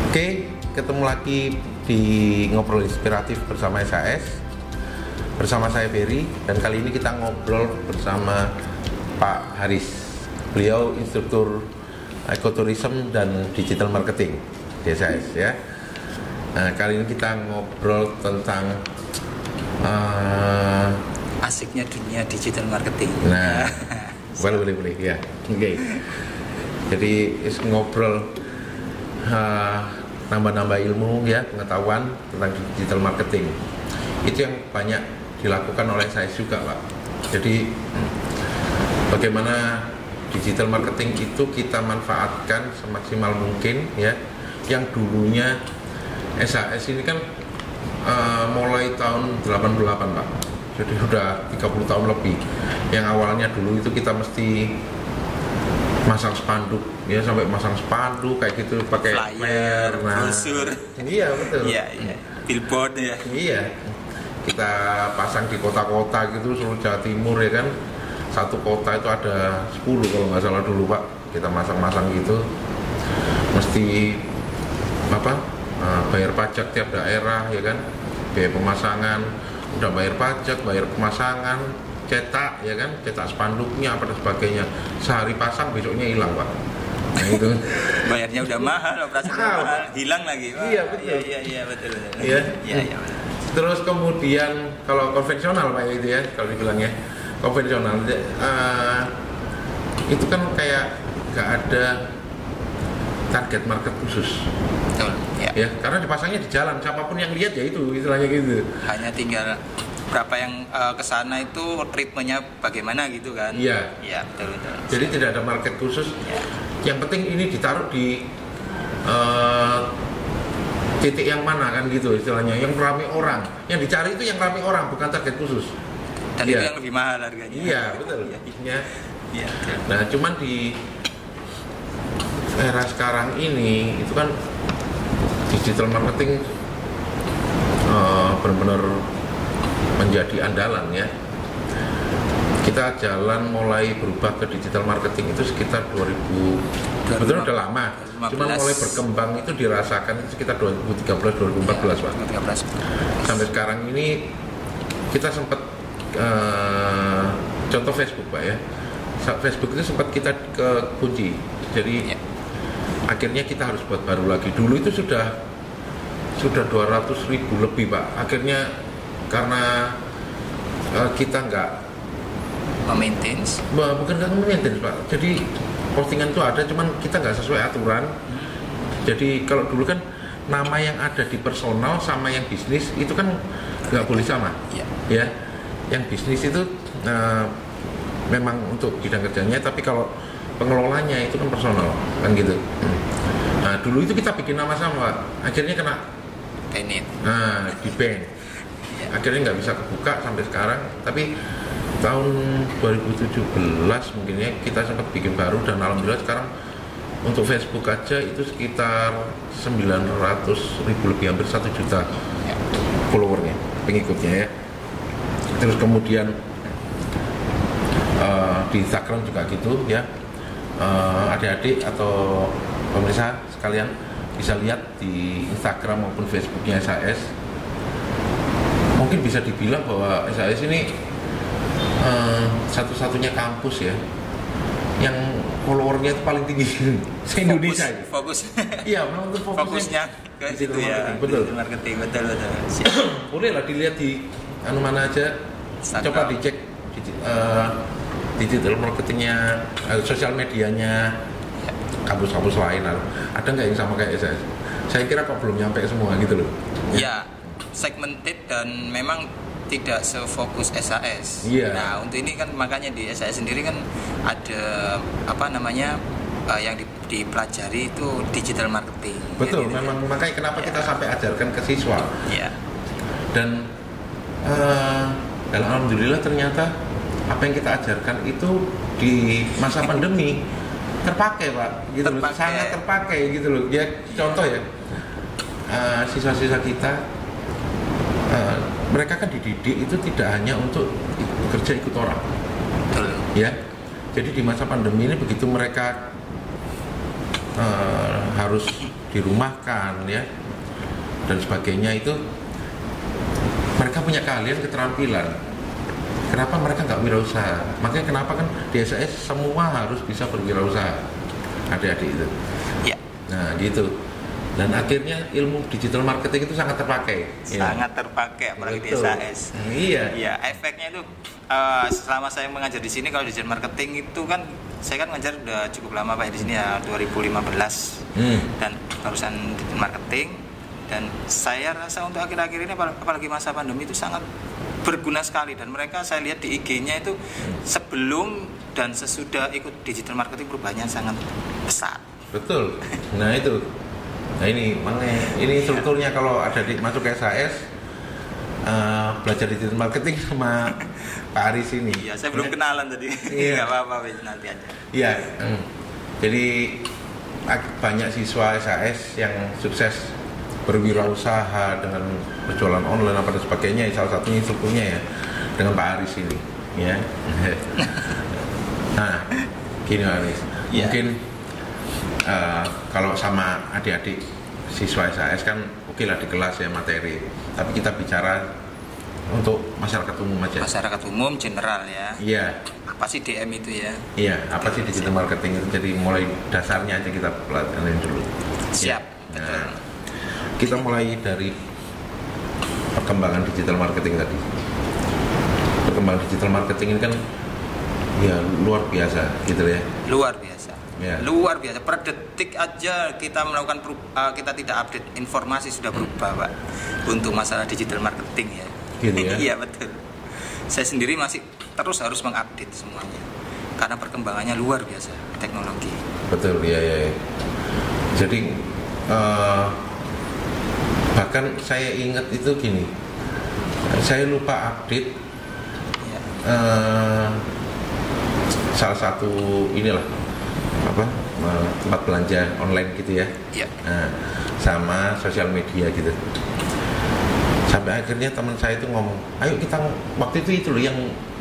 Oke, ketemu lagi di Ngobrol Inspiratif bersama SAS. Bersama saya Ferry, dan kali ini kita ngobrol bersama Pak Haris. Beliau instruktur ekoturism dan digital marketing di SAS ya. Nah, kali ini kita ngobrol tentang asiknya dunia digital marketing. Nah, boleh ya. Oke. Jadi ngobrol nambah-nambah ilmu ya, pengetahuan tentang digital marketing. Itu yang banyak dilakukan oleh saya juga, Pak. Jadi bagaimana digital marketing itu kita manfaatkan semaksimal mungkin ya. Yang dulunya SAS ini kan mulai tahun 88, Pak. Jadi sudah 30 tahun lebih. Yang awalnya dulu itu kita mesti masang spanduk ya, sampai masang spanduk kayak gitu pakai flyer, brosur. Iya, betul. Iya. Billboard ya. Iya. Kita pasang di kota-kota gitu seluruh Jawa Timur ya kan. Satu kota itu ada 10 kalau nggak salah dulu, Pak. Kita masang-masang gitu. Mesti bayar pajak tiap daerah ya kan. Biaya pemasangan, udah bayar pajak, bayar pemasangan, cetak ya kan, cetak spanduknya apa dan sebagainya. Sehari pasang besoknya hilang, Pak. Nah, itu Bayarnya udah mahal, operasi mahal, hilang lagi. Wah, iya betul. Iya betul. Iya. Iya. Terus kemudian kalau konvensional, Pak, itu ya kalau dibilangnya konvensional itu kan kayak nggak ada target market khusus. Betul. Ya, karena dipasangnya di jalan, siapapun yang lihat ya itu istilahnya gitu. Hanya tinggal berapa yang kesana itu ritmenya bagaimana gitu kan. Iya. Iya, betul. Jadi tidak ada market khusus. Ya. Yang penting ini ditaruh di titik yang mana kan gitu istilahnya, yang ramai orang. Yang dicari itu yang ramai orang, bukan target khusus. Dan Iya. itu yang lebih mahal harganya. Iya, betul. Ya. Iya. Nah, cuman di era sekarang ini itu kan digital marketing benar-benar menjadi andalan ya. Kita jalan mulai berubah ke digital marketing itu sekitar 2000. Betul udah lama. 2015. Cuma mulai berkembang itu dirasakan itu sekitar 2013 Pak. 2013. Sampai sekarang ini kita sempat contoh Facebook, Pak ya. Facebook itu sempat kita ke kunci. Jadi akhirnya kita harus buat baru lagi. Dulu itu sudah 200.000 lebih, Pak. Akhirnya karena kita nggak bukan nggak memaintain, Pak. Jadi postingan itu ada, cuman kita nggak sesuai aturan. Jadi kalau dulu kan nama yang ada di personal sama yang bisnis itu kan nggak boleh sama. Ya, yang bisnis itu memang untuk bidang kerjanya, tapi kalau pengelolanya itu kan personal kan gitu. Nah, dulu itu kita bikin nama sama, akhirnya kena di ban. Akhirnya nggak bisa kebuka sampai sekarang. Tapi tahun 2017 mungkin ya kita sempat bikin baru, dan alhamdulillah sekarang untuk Facebook aja itu sekitar 900.000 lebih, hampir 1 juta followernya, pengikutnya ya. Terus kemudian di Instagram juga gitu ya. Adik-adik atau pemirsa sekalian bisa lihat di Instagram maupun Facebooknya SAS. Mungkin bisa dibilang bahwa SAS ini satu-satunya kampus ya yang followernya itu paling tinggi se Indonesia. Fokus. Iya, memang untuk fokusnya ke situ ya. Betul. Marketing betul. Boleh lah dilihat di mana aja. Instagram. Coba dicek digital marketingnya, sosial medianya kampus-kampus lain lah. Ada nggak yang sama kayak SAS? Saya kira kok belum nyampe semua gitu loh. Ya, segmented dan memang tidak sefokus SAS. Iya. Nah, untuk ini kan makanya di SAS sendiri kan ada yang dipelajari itu digital marketing. Betul, ya, memang makanya kenapa kita sampai ajarkan ke siswa. Iya. Dan alhamdulillah ternyata apa yang kita ajarkan itu di masa pandemi terpakai, Pak. Gitu loh, sangat terpakai gitu loh. Ya contoh ya, siswa-siswa kita mereka kan dididik itu tidak hanya untuk bekerja ikut orang. Betul. Ya. Jadi di masa pandemi ini begitu mereka harus dirumahkan ya dan sebagainya, itu mereka punya keahlian, keterampilan. Kenapa mereka nggak wirausaha? Makanya kenapa kan di SAS semua harus bisa berwirausaha, adik-adik itu. Ya. Nah gitu. Dan akhirnya ilmu digital marketing itu sangat terpakai. Sangat terpakai, apalagi di Betul. SAS. Iya. Ya, efeknya itu selama saya mengajar di sini, kalau digital marketing itu kan saya kan ngajar udah cukup lama Pak di sini ya, 2015. Dan barusan digital marketing, dan saya rasa untuk akhir-akhir ini apalagi masa pandemi itu sangat berguna sekali, dan mereka saya lihat di IG-nya itu sebelum dan sesudah ikut digital marketing perubahannya sangat besar. Betul. Nah itu. Nah ini strukturnya kalau ada masuk ke SAS, belajar digital marketing sama Pak Aris ini. Iya, saya belum kenalan tadi. Iya. Nggak apa-apa, nanti aja. Iya. Jadi banyak siswa SAS yang sukses berwirausaha dengan berjualan online apa dan sebagainya. Salah satunya strukturnya ya dengan Pak Aris ini. Ya. Nah, gini Pak Aris. Ya. Mungkin kalau sama adik-adik siswa SAS kan oke lah di kelas ya materi, tapi kita bicara untuk masyarakat umum aja. Masyarakat umum general ya. Iya. Apa sih DM itu ya? Iya, apa sih digital marketing itu? Jadi mulai dasarnya aja kita pelajarin dulu. Siap. Ya. Betul. Nah, kita mulai dari perkembangan digital marketing tadi. Perkembangan digital marketing ini kan ya luar biasa gitu ya. Luar biasa. Ya. Luar biasa. Per detik aja kita melakukan kita tidak update informasi sudah berubah Pak. Untuk masalah digital marketing ya. Gitu ya. Iya betul. Saya sendiri masih terus harus mengupdate semuanya karena perkembangannya luar biasa teknologi. Betul ya. Jadi bahkan saya ingat itu gini, saya lupa update Ya. salah satu inilah tempat belanja online gitu ya. Iya. Nah, sama sosial media gitu. Sampai akhirnya teman saya itu ngomong, ayo kita waktu itu loh yang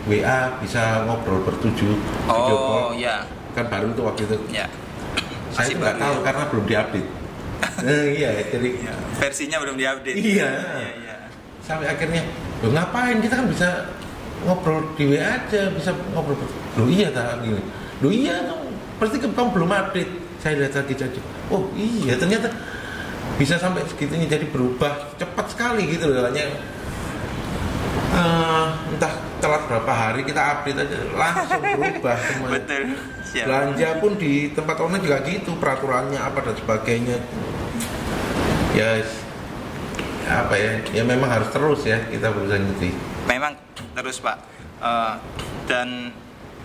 WA bisa ngobrol bertujuh video call. Oh ya. Kan baru itu waktu itu. Ya. Saya Masih nggak baru tahu ya? karena belum diupdate. Iya, jadi Ya. Versinya belum diupdate. Iya. Iya. Sampai akhirnya, loh ngapain kita kan bisa ngobrol di WA aja, bisa ngobrol. Loh iya tak gini. Loh iya, pasti kamu belum update. Saya lihat lagi jadi, oh iya ternyata bisa sampai segitunya, jadi berubah cepat sekali gitu loh. Hanya entah telat berapa hari kita update aja langsung berubah semuanya. Betul. Siap. Belanja pun di tempat online juga gitu, peraturannya apa dan sebagainya. Ya apa ya memang harus terus ya kita berusaha ngerti. Memang terus Pak. Dan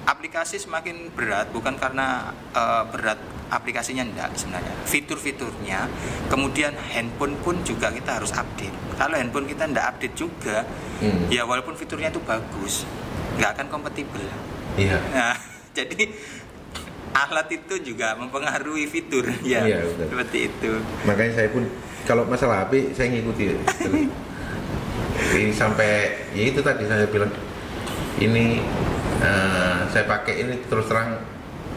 aplikasi semakin berat bukan karena berat aplikasinya, enggak sebenarnya. Fitur-fiturnya, kemudian handphone pun juga kita harus update. Kalau handphone kita enggak update juga, ya walaupun fiturnya itu bagus, nggak akan kompatibel. Iya. Nah, jadi alat itu juga mempengaruhi fitur ya. Iya, betul. Seperti itu. Makanya saya pun kalau masalah HP saya ngikuti. Ini sampai ya itu tadi saya bilang ini saya pakai ini terus terang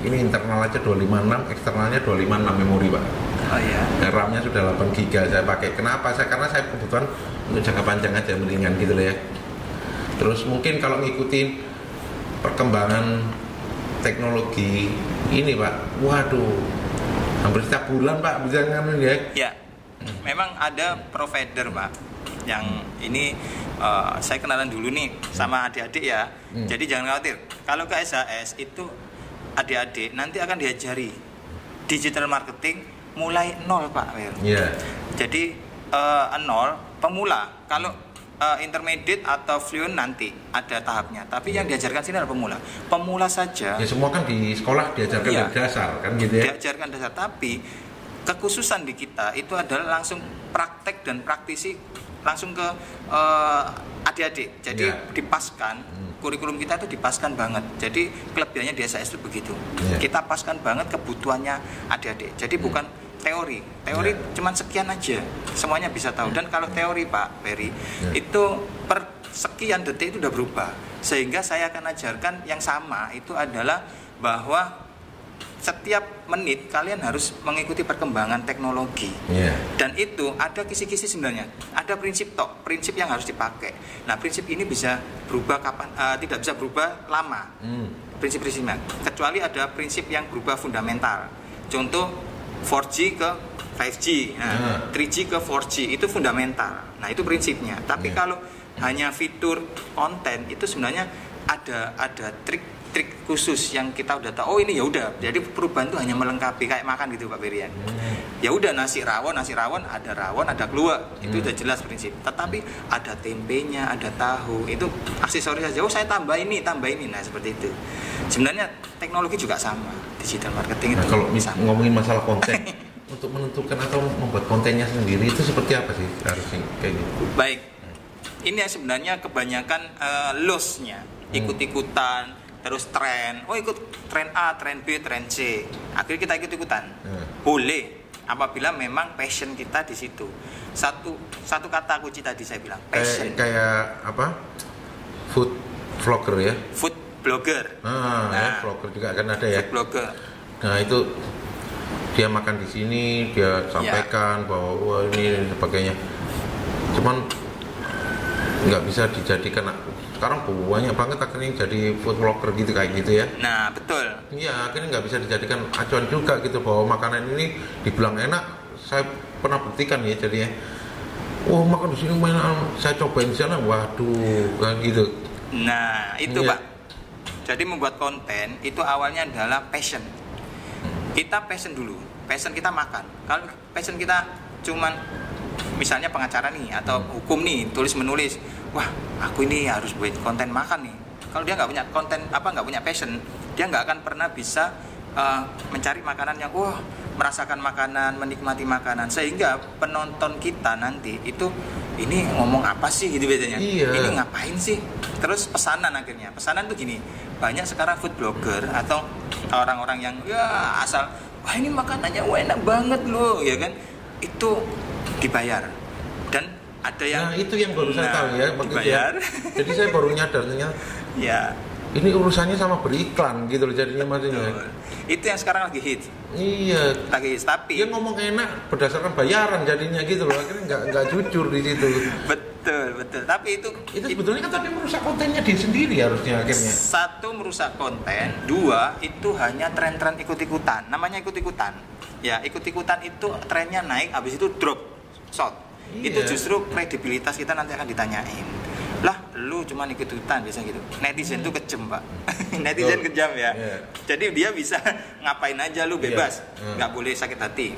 ini internal aja 256, eksternalnya 256 memori Pak. Oh iya. Dan RAM-nya sudah 8 GB saya pakai. Kenapa? Karena saya kebutuhan untuk jangka panjang aja, mendingan gitu loh ya. Terus mungkin kalau ngikutin perkembangan teknologi ini Pak, waduh, hampir setiap bulan Pak bisa ngamen ya. Ya, memang ada provider Pak yang ini saya kenalan dulu nih sama adik-adik ya. Jadi jangan khawatir. Kalau ke SAS itu adik-adik nanti akan diajari digital marketing mulai nol Pak. Iya. Jadi nol pemula. Kalau intermediate atau fluent nanti ada tahapnya. Tapi yang diajarkan sini adalah pemula. Pemula saja. Ya semua kan di sekolah diajarkan Iya. dari dasar kan gitu ya. Diajarkan dasar, tapi kekhususan di kita itu adalah langsung praktek dan praktisi langsung ke adik-adik. Jadi Iya. dipaskan kurikulum kita itu dipaskan banget. Jadi kelebihannya di SAS itu begitu. Iya. Kita paskan banget kebutuhannya adik-adik. Jadi bukan teori Iya. cuman sekian aja, semuanya bisa tahu. Dan kalau teori Pak Ferry itu per sekian detik itu udah berubah. Sehingga saya akan ajarkan yang sama itu adalah bahwa setiap menit kalian harus mengikuti perkembangan teknologi. Dan itu ada kisi-kisi sebenarnya. Ada prinsip yang harus dipakai. Nah, prinsip ini bisa berubah kapan, tidak bisa berubah lama. Prinsip-prinsipnya. Kecuali ada prinsip yang berubah fundamental. Contoh 4G ke 5G, 3G ke 4G itu fundamental. Nah, itu prinsipnya. Tapi kalau hanya fitur konten itu sebenarnya ada trik khusus yang kita udah tahu. Oh, ini ya udah. Jadi perubahan itu hanya melengkapi kayak makan gitu Pak Berian. Ya udah nasi rawon ada keluak. Itu udah jelas prinsip. Tetapi ada tempenya, ada tahu. Itu aksesoris saja. Oh, saya tambah ini. Nah, seperti itu. Sebenarnya teknologi juga sama. Digital marketing itu. Kalau ngomongin masalah konten untuk menentukan atau membuat kontennya sendiri itu seperti apa sih harusnya kayak gitu? Baik. Ini yang sebenarnya kebanyakan loss-nya. Ikut-ikutan, terus tren, ikut tren A, tren B, tren C. Akhirnya kita ikut-ikutan. Boleh, apabila memang passion kita di situ. Satu kata kunci tadi saya bilang, passion. Kayak apa? Food vlogger ya? Food blogger. Vlogger juga kan ada ya. Food blogger. Nah, itu dia makan di sini, dia sampaikan bahwa wah ini dan sebagainya. Cuman nggak bisa dijadikan. Sekarang banyak banget akhirnya jadi food vlogger gitu kayak gitu ya. Nah, betul. Iya, akhirnya nggak bisa dijadikan acuan juga gitu bahwa makanan ini dibilang enak. Saya pernah buktikan ya jadinya. Makan di sini mainan, saya cobain di sana, waduh, kan gitu. Nah, itu Pak. Jadi membuat konten itu awalnya adalah passion. Kita passion dulu. Passion kita makan. Kalau passion kita cuman misalnya pengacara nih atau hukum nih, tulis menulis. Wah, aku ini harus buat konten makan nih. Kalau dia nggak punya konten nggak punya passion, dia nggak akan pernah bisa mencari makanan yang merasakan makanan, menikmati makanan, sehingga penonton kita nanti itu ini ngomong apa sih gitu biasanya. Ini ngapain sih? Terus pesanan akhirnya. Pesanan tuh gini, banyak sekarang food blogger atau orang-orang yang asal wah ini makanannya enak banget loh, ya kan? Itu dibayar. Dan ada yang itu yang baru saya tahu ya, dibayar. Jadi saya baru nyadar ternyata. Ya. Ini urusannya sama beriklan gitu loh jadinya maksudnya. Itu yang sekarang lagi hit. Iya. Lagi hit, tapi dia ngomong enak berdasarkan bayaran jadinya gitu loh. Akhirnya nggak jujur di situ. Betul. Tapi itu sebetulnya kan tapi merusak kontennya dia sendiri harusnya akhirnya. Satu, merusak konten. Dua, itu hanya tren-tren ikut-ikutan. Namanya ikut-ikutan. Ya, ikut-ikutan itu trennya naik, habis itu drop shot. Itu justru kredibilitas kita nanti akan ditanyain. Lah, lu cuma ikut-ikutan biasa gitu. Netizen tuh kejam, Pak. Netizen kejam ya. Jadi dia bisa ngapain aja, lu bebas. Nggak boleh sakit hati.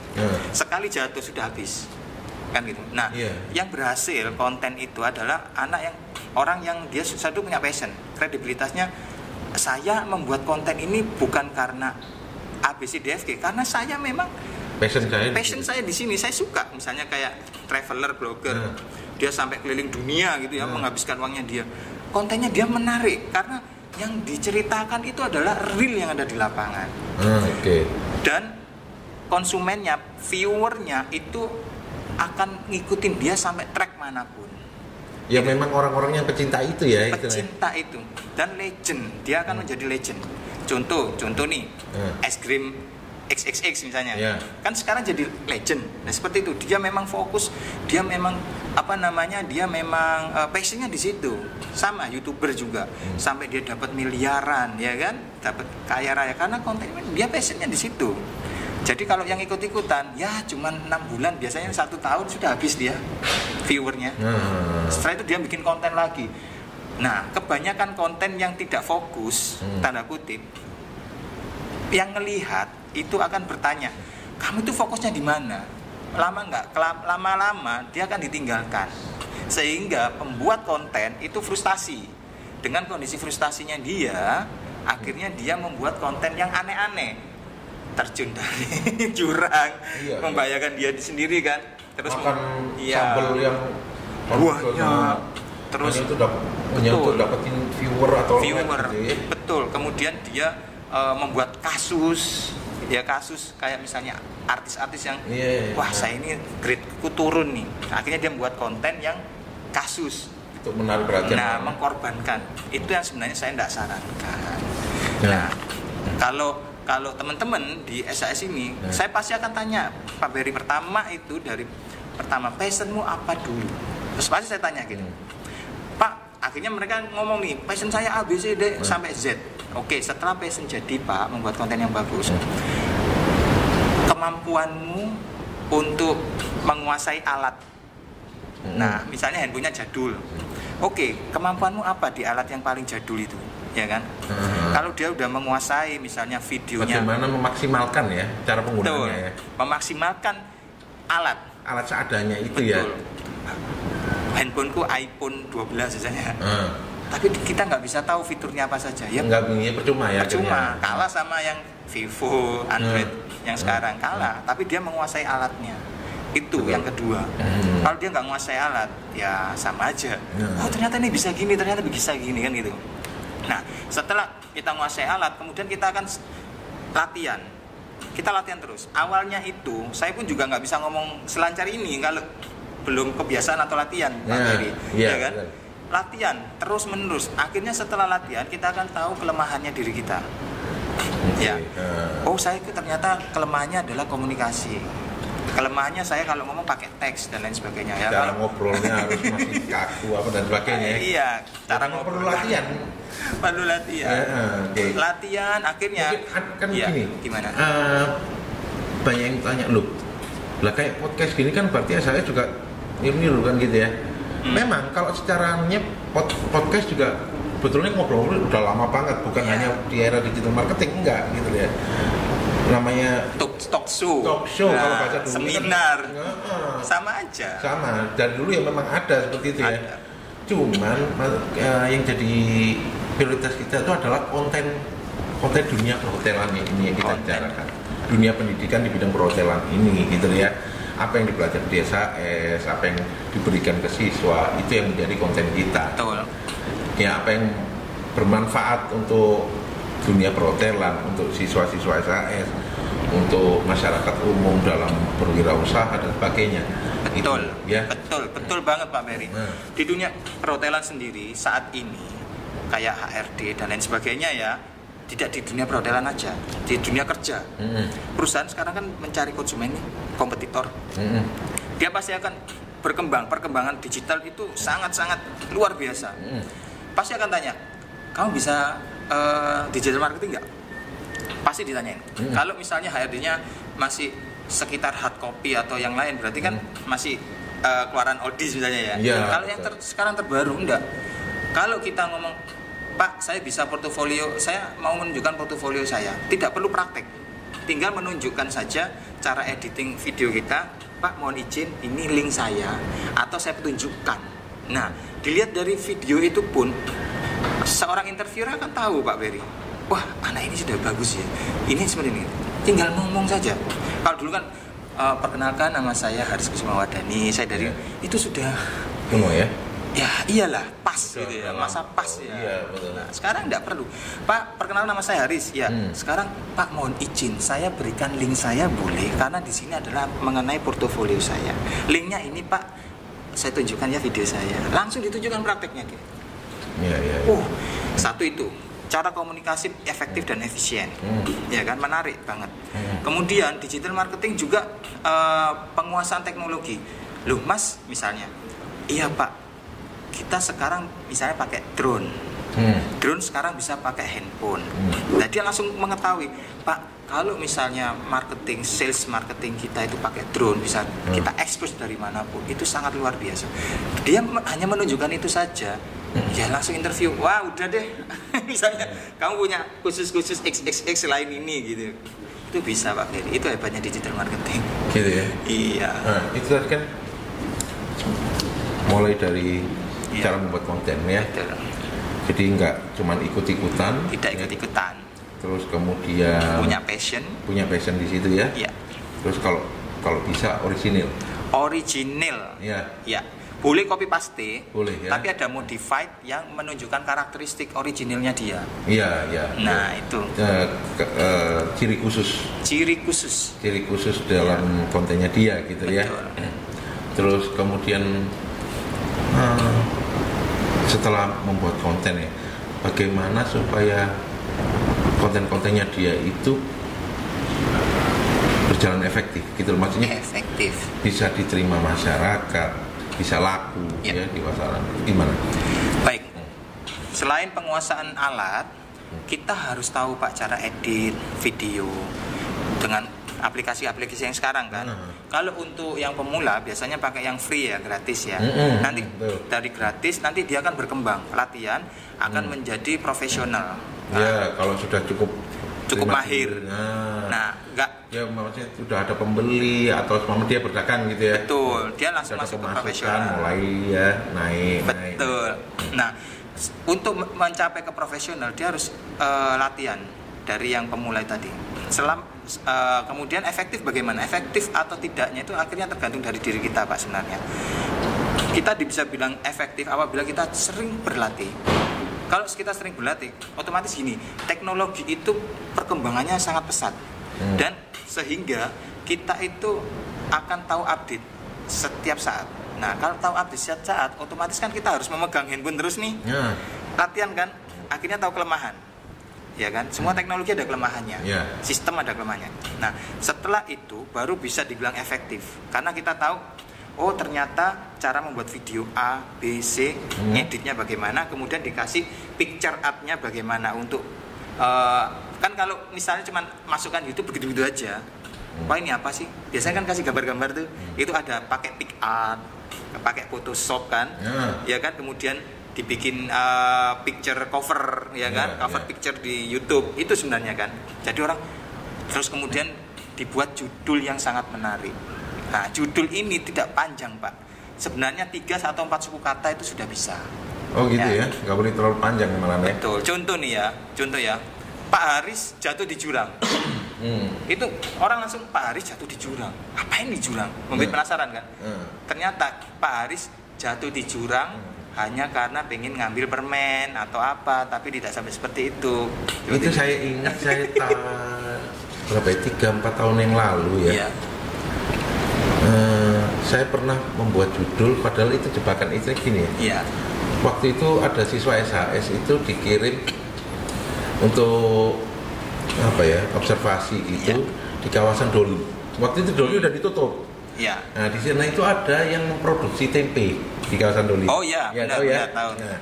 Sekali jatuh sudah habis. Kan gitu. Nah, yang berhasil konten itu adalah orang yang dia satu punya passion. Kredibilitasnya, saya membuat konten ini bukan karena ABCDFG, karena saya memang passion saya di sini, saya suka. Misalnya kayak traveler blogger, dia sampai keliling dunia gitu ya, menghabiskan uangnya dia. Kontennya dia menarik karena yang diceritakan itu adalah real yang ada di lapangan. Dan konsumennya, viewernya itu akan ngikutin dia sampai track manapun. Ya gitu. Memang orang-orang yang pecinta itu ya. Pecinta itu dan legend, dia akan menjadi legend. Contoh nih, es krim XXX misalnya, kan sekarang jadi legend. Nah seperti itu, dia memang fokus, dia memang dia memang passionnya di situ. Sama YouTuber juga, sampai dia dapat miliaran, ya kan, dapat kaya raya karena kontennya dia passionnya di situ. Jadi kalau yang ikut-ikutan, ya cuman 6 bulan, biasanya 1 tahun sudah habis dia viewernya. Setelah itu dia bikin konten lagi. Nah kebanyakan konten yang tidak fokus, tanda kutip, yang ngelihat itu akan bertanya, kamu itu fokusnya di mana? Lama-lama dia akan ditinggalkan. Sehingga pembuat konten itu frustasi. Dengan kondisi frustasinya dia, akhirnya dia membuat konten yang aneh-aneh. Terjun dari jurang, membahayakan dia sendiri kan. Terus makan sambal yang buahnya. Terus itu dapetin viewer atau viewer. Gitu ya. Betul. Kemudian dia membuat kasus kayak misalnya artis-artis yang saya ini grade-ku turun nih. Akhirnya dia membuat konten yang kasus untuk menarik perhatian. Mengkorbankan. Itu yang sebenarnya saya tidak sarankan. Nah, kalau kalau teman-teman di SAS ini, saya pasti akan tanya Pak Berry pertama itu passionmu apa dulu? Terus pasti saya tanya gitu. Pak, akhirnya mereka ngomong nih, passion saya A, B, C, D sampai Z. Oke, setelah passion jadi Pak, membuat konten yang bagus. Kemampuanmu untuk menguasai alat. Nah, misalnya handphonenya jadul. Oke, kemampuanmu apa di alat yang paling jadul itu? Ya kan? Kalau dia udah menguasai misalnya videonya, bagaimana memaksimalkan ya cara penggunaannya ya? Memaksimalkan alat seadanya itu. Betul. Ya. Handphoneku iPhone 12 misalnya. Tapi kita nggak bisa tahu fiturnya apa saja. Ya nggak percuma ya. Percuma, kalah sama yang Vivo, Android yang sekarang kalah. Tapi dia menguasai alatnya. Itu yang kedua. Kalau dia nggak menguasai alat, ya sama aja. Oh ternyata ini bisa gini, ternyata bisa gini kan gitu. Nah, setelah kita menguasai alat, kemudian kita akan latihan. Kita latihan terus. Awalnya itu, saya pun juga nggak bisa ngomong selancar ini kalau belum kebiasaan atau latihan, Pak Berry. Ya kan? Latihan terus menerus. Akhirnya setelah latihan, kita akan tahu kelemahannya diri kita. Ya. Oh, saya ternyata kelemahannya adalah komunikasi. Kelemahannya saya kalau ngomong pakai teks dan lain sebagainya ya. Cara ngobrolnya harus masih kaku apa dan sebagainya. Iya, cara ngobrol perlu latihan. Perlu latihan. Latihan akhirnya kan ya, gini. Gimana? Banyak yang tanya loh. Lah kayak podcast gini kan berarti saya juga niru kan gitu ya. Memang kalau secaranya podcast juga betulnya ngobrol udah lama banget, bukan hanya di era digital marketing, enggak gitu ya. Namanya talk show nah, kalau baca dulu seminar kan, sama aja. Sama, dari dulu ya memang ada seperti itu ya. Cuman yang jadi prioritas kita itu adalah konten dunia perhotelan ini yang kita bicarakan. Dunia pendidikan di bidang perhotelan ini gitu ya. Apa yang dipelajari di SAS, apa yang diberikan ke siswa, itu yang menjadi konten kita. Betul. Ya, apa yang bermanfaat untuk dunia perhotelan, untuk siswa-siswa SAS, untuk masyarakat umum dalam berwirausaha dan sebagainya. Betul, itu, ya. betul banget Pak Berry. Di dunia perhotelan sendiri saat ini kayak HRD dan lain sebagainya ya, tidak di dunia perhotelan aja, di dunia kerja. Perusahaan sekarang kan mencari konsumen nih, kompetitor. Dia pasti akan berkembang, perkembangan digital itu sangat-sangat luar biasa. Pasti akan tanya, kamu bisa digital marketing nggak? Pasti ditanyain. Kalau misalnya HRD-nya masih sekitar hard copy atau yang lain, berarti kan masih keluaran oldies misalnya ya. Kalau yang sekarang terbaru enggak. Kalau kita ngomong, Pak, saya bisa portofolio, saya mau menunjukkan portofolio saya, tidak perlu praktek, tinggal menunjukkan saja cara editing video kita. Pak, mohon izin, ini link saya, atau saya tunjukkan. Nah, dilihat dari video itu pun seorang interviewer akan tahu Pak Berry, wah anak ini sudah bagus ya, ini seperti ini, tinggal ngomong saja. Kalau dulu kan perkenalkan nama saya Haris Kusumawardhani, saya dari itu sudah kuno ya. Ya iyalah, pas gitu ya, masa pas ya. Iya, betul. Nah, sekarang enggak perlu. Pak, perkenalkan nama saya Haris. Ya, sekarang Pak mohon izin, saya berikan link saya boleh, karena di sini adalah mengenai portofolio saya. Linknya ini Pak, saya tunjukkan ya video saya. Langsung ditunjukkan prakteknya gitu. Iya. Satu itu cara komunikasi efektif dan efisien, ya kan, menarik banget. Kemudian digital marketing juga penguasaan teknologi. Loh Mas, misalnya, iya Pak, kita sekarang misalnya pakai drone. Drone sekarang bisa pakai handphone. Nah, dia langsung mengetahui, Pak, kalau misalnya marketing, sales marketing kita itu pakai drone, bisa kita expose dari manapun, itu sangat luar biasa. Dia hanya menunjukkan itu saja, ya langsung interview, wah udah deh. Misalnya kamu punya khusus XXX selain ini gitu, itu bisa Pak Berry. Itu hebatnya digital marketing. Gitu ya. Iya. Nah, itu tadi kan mulai dari cara membuat konten ya. Betul. Jadi nggak cuma ikut-ikutan. Tidak ikut-ikutan. Terus kemudian punya passion di situ ya. Iya. Terus kalau bisa original. Ya. Boleh copy paste. Boleh ya. Tapi ada modified yang menunjukkan karakteristik originalnya dia. Iya. Nah, itu. Ciri khusus dalam kontennya dia gitu. Betul. Ya. Terus kemudian setelah membuat konten ya, bagaimana supaya konten-kontennya dia itu berjalan efektif gitu loh, maksudnya efektif, bisa diterima masyarakat, bisa laku ya di pasaran. Gimana? Baik. Selain penguasaan alat, kita harus tahu Pak cara edit video dengan aplikasi-aplikasi yang sekarang kan. Kalau untuk yang pemula biasanya pakai yang free ya, gratis ya. Nanti dari gratis nanti dia akan berkembang, latihan akan menjadi profesional. Ya, kalau sudah cukup mahir. Nah, enggak. Ya maksudnya sudah ada pembeli atau semua dia berdagang gitu ya. Betul, dia langsung masuk ke profesional. Mulai ya naik. Betul. Nah, untuk mencapai ke profesional dia harus latihan dari yang pemula tadi. Kemudian efektif bagaimana? Efektif atau tidaknya itu akhirnya tergantung dari diri kita Pak sebenarnya. Kita bisa bilang efektif apabila kita sering berlatih. Kalau kita sering berlatih, otomatis gini, teknologi itu perkembangannya sangat pesat. Dan sehingga kita itu akan tahu update setiap saat. Nah, kalau tahu update setiap saat, otomatis kan kita harus memegang handphone terus nih. Latihan kan, akhirnya tahu kelemahan. Ya kan, semua teknologi ada kelemahannya, sistem ada kelemahannya. Nah, setelah itu baru bisa dibilang efektif, karena kita tahu, oh ternyata cara membuat video A, B, C, editnya bagaimana, kemudian dikasih picture art-nya bagaimana untuk kan kalau misalnya cuma masukkan YouTube begitu-begitu aja, wah ini apa sih? Biasanya kan kasih gambar-gambar tuh, itu ada pakai pic art, pakai Photoshop kan, ya kan, kemudian dibikin picture cover ya kan, cover picture di YouTube itu sebenarnya kan. Jadi orang terus kemudian dibuat judul yang sangat menarik. Nah, judul ini tidak panjang Pak. Sebenarnya 3 atau 4 suku kata itu sudah bisa. Oh gitu ya, nggak boleh terlalu panjang malah ya. Betul. Contoh ya, Pak Haris jatuh di jurang. Itu orang langsung Pak Haris jatuh di jurang. Apain di jurang? Membuat penasaran kan? Ternyata Pak Haris jatuh di jurang hanya karena pengen ngambil permen atau apa, tapi tidak sampai seperti itu. Itu saya ingat, saya berapa 3-4 tahun yang lalu ya. Saya pernah membuat judul, padahal itu jebakan itu gini ya. Waktu itu ada siswa SHS itu dikirim untuk apa ya, observasi itu di kawasan Doli. Waktu itu Doli udah ditutup. Nah di sana itu ada yang memproduksi tempe di kawasan Doli. Oh iya, benar, tahu. Nah,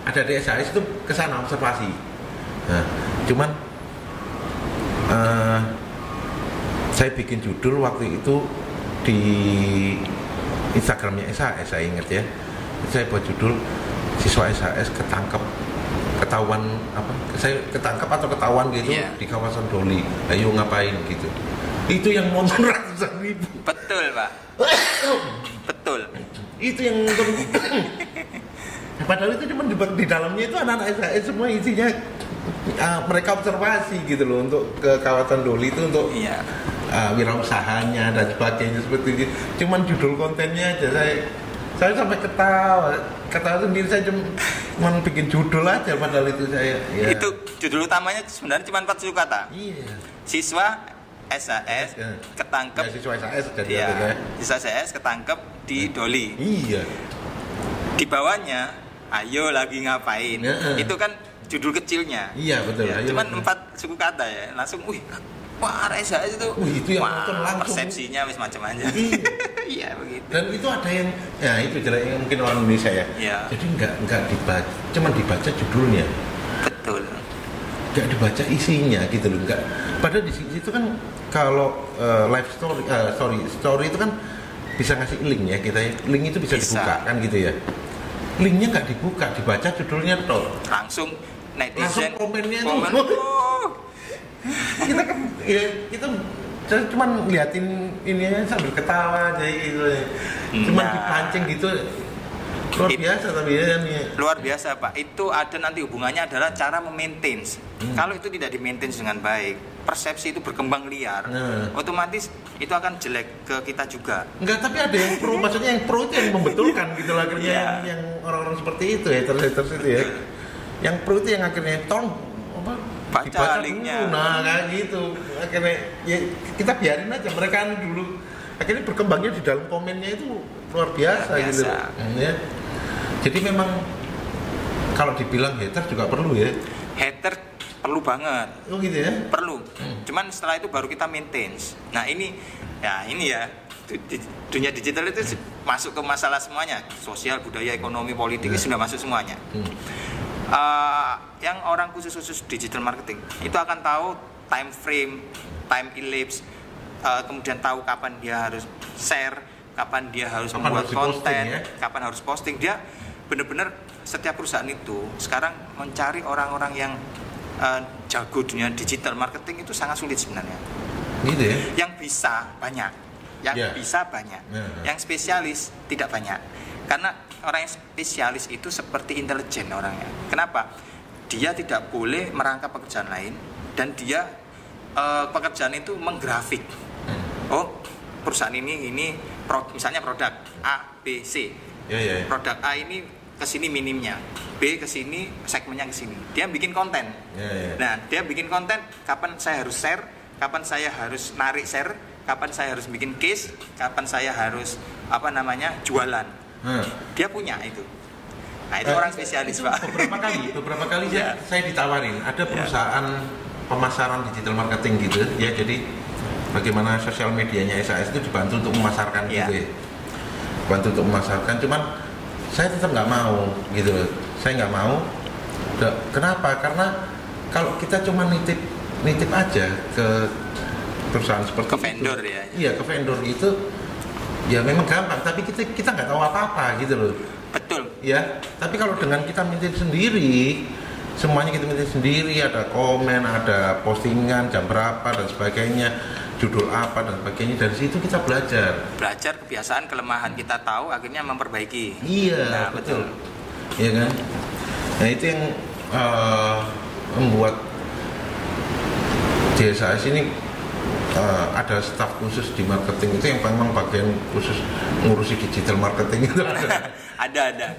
ada di SHS itu ke sana observasi. Nah, cuman saya bikin judul waktu itu di Instagramnya SHS, saya ingat ya. Saya buat judul siswa SHS ketahuan apa? Saya ketangkap atau ketahuan gitu di kawasan Doli. Ayo ngapain gitu. Itu yang nonton ratusan ribu. Betul Pak. Betul. Itu yang nonton. Padahal itu cuma di dalamnya itu anak-anak SHS semua isinya mereka observasi gitu loh untuk ke kawasan Doli itu untuk wirausahanya dan sebagainya seperti itu. Cuman judul kontennya aja saya sampai ketawa sendiri. Saya cuma bikin judul aja padahal itu saya. Ya. Itu judul utamanya sebenarnya cuma 4 suku kata. Siswa SAS ketangkep. Siswa SAS siswa SAS ketangkep di Doli. Di bawahnya, ayo lagi ngapain? Itu kan judul kecilnya. Betul. Cuman 4 suku kata ya. Langsung, wah SAS itu. Itu yang nonton langsung. Persepsinya macam aja. Iya begitu. Dan itu ada yang, itu jeleknya mungkin orang Indonesia ya. Jadi nggak dibaca, cuman dibaca judulnya. Betul. Nggak dibaca isinya gitu loh, nggak. Padahal di situ kan kalau live story itu kan bisa ngasih link ya kita. Link itu bisa dibuka kan gitu ya. Linknya nggak dibuka, dibaca judulnya toh. Langsung netizen. Langsung komennya itu. kita cuma ngeliatin ini sambil ketawa aja gitu. Cuma dipancing gitu. Luar biasa tapi ya. Luar biasa Pak. Itu ada nanti hubungannya adalah cara memaintain. Kalau itu tidak dimaintain dengan baik, persepsi itu berkembang liar, otomatis itu akan jelek ke kita juga. Enggak, tapi ada yang pro, maksudnya yang pro itu yang membetulkan gitu lah akhirnya yang orang-orang seperti itu ya, haters itu ya. Yang pro itu yang akhirnya baca linknya. Nah kayak gitu. Akhirnya ya kita biarin aja mereka dulu. Akhirnya berkembangnya di dalam komennya itu luar biasa. Gitu. Ya. Jadi memang kalau dibilang hater juga perlu ya. Hater perlu banget. Oh gitu ya? Perlu. Cuman setelah itu baru kita maintenance. Nah ini ya di dunia digital itu masuk ke masalah semuanya, sosial, budaya, ekonomi, politik itu sudah masuk semuanya. Yang orang khusus digital marketing itu akan tahu time frame, time elapse, kemudian tahu kapan dia harus share, kapan dia harus membuat konten, kapan harus posting. Dia benar-benar setiap perusahaan itu sekarang mencari orang-orang yang jago dunia digital marketing itu sangat sulit sebenarnya. Gitu ya? Yang bisa banyak, yang spesialis tidak banyak. Karena orang yang spesialis itu seperti intelijen orangnya. Kenapa? Dia tidak boleh merangkap pekerjaan lain dan dia pekerjaan itu menggrafik. Oh, perusahaan ini misalnya produk A, B, C. Produk A ini kesini minimnya, B kesini segmennya kesini. Dia bikin konten. Nah, dia bikin konten. Kapan saya harus share? Kapan saya harus narik share? Kapan saya harus bikin case? Kapan saya harus jualan? Dia punya itu. Nah, itu orang spesialis, Pak. Beberapa kali saya ditawarin ada perusahaan pemasaran digital marketing gitu ya. Jadi bagaimana sosial medianya SAS itu dibantu untuk memasarkan gitu ya. Bantu untuk memasarkan, cuman saya tetap nggak mau gitu loh. Saya nggak mau. Kenapa? Karena kalau kita cuma nitip aja ke perusahaan seperti ke vendor itu, iya ke vendor itu ya memang gampang, tapi kita nggak tahu apa-apa gitu loh. Betul. Ya, tapi kalau dengan kita nitip sendiri, semuanya kita nitip sendiri, ada komen, ada postingan jam berapa dan sebagainya, judul apa dan sebagainya, dari situ kita belajar kebiasaan, kelemahan kita tahu, akhirnya memperbaiki. Iya, betul. Iya kan? Nah, itu yang membuat DSAS ini ada staf khusus di marketing itu yang memang bagian khusus ngurusi digital marketing itu ada.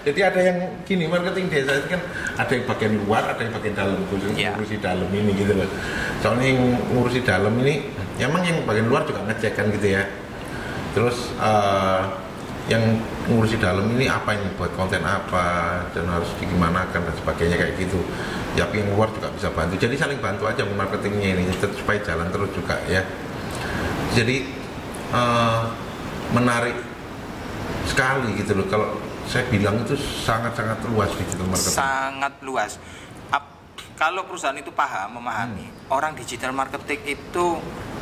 Jadi ada yang gini, marketing DSAS kan ada yang bagian luar, ada yang bagian dalam, khusus ngurusi dalam ini gitu loh. Soalnya yang ngurusi dalam ini emang yang bagian luar juga ngecek kan gitu ya. Terus yang ngurusi dalam ini apa ini, buat konten apa dan harus digimanakan dan sebagainya kayak gitu. Ya, yang luar juga bisa bantu. Jadi saling bantu aja marketingnya ini supaya jalan terus juga ya. Jadi menarik sekali gitu loh. Kalau saya bilang itu sangat-sangat luas digital marketing. Sangat luas. Kalau perusahaan itu memahami, orang digital marketing itu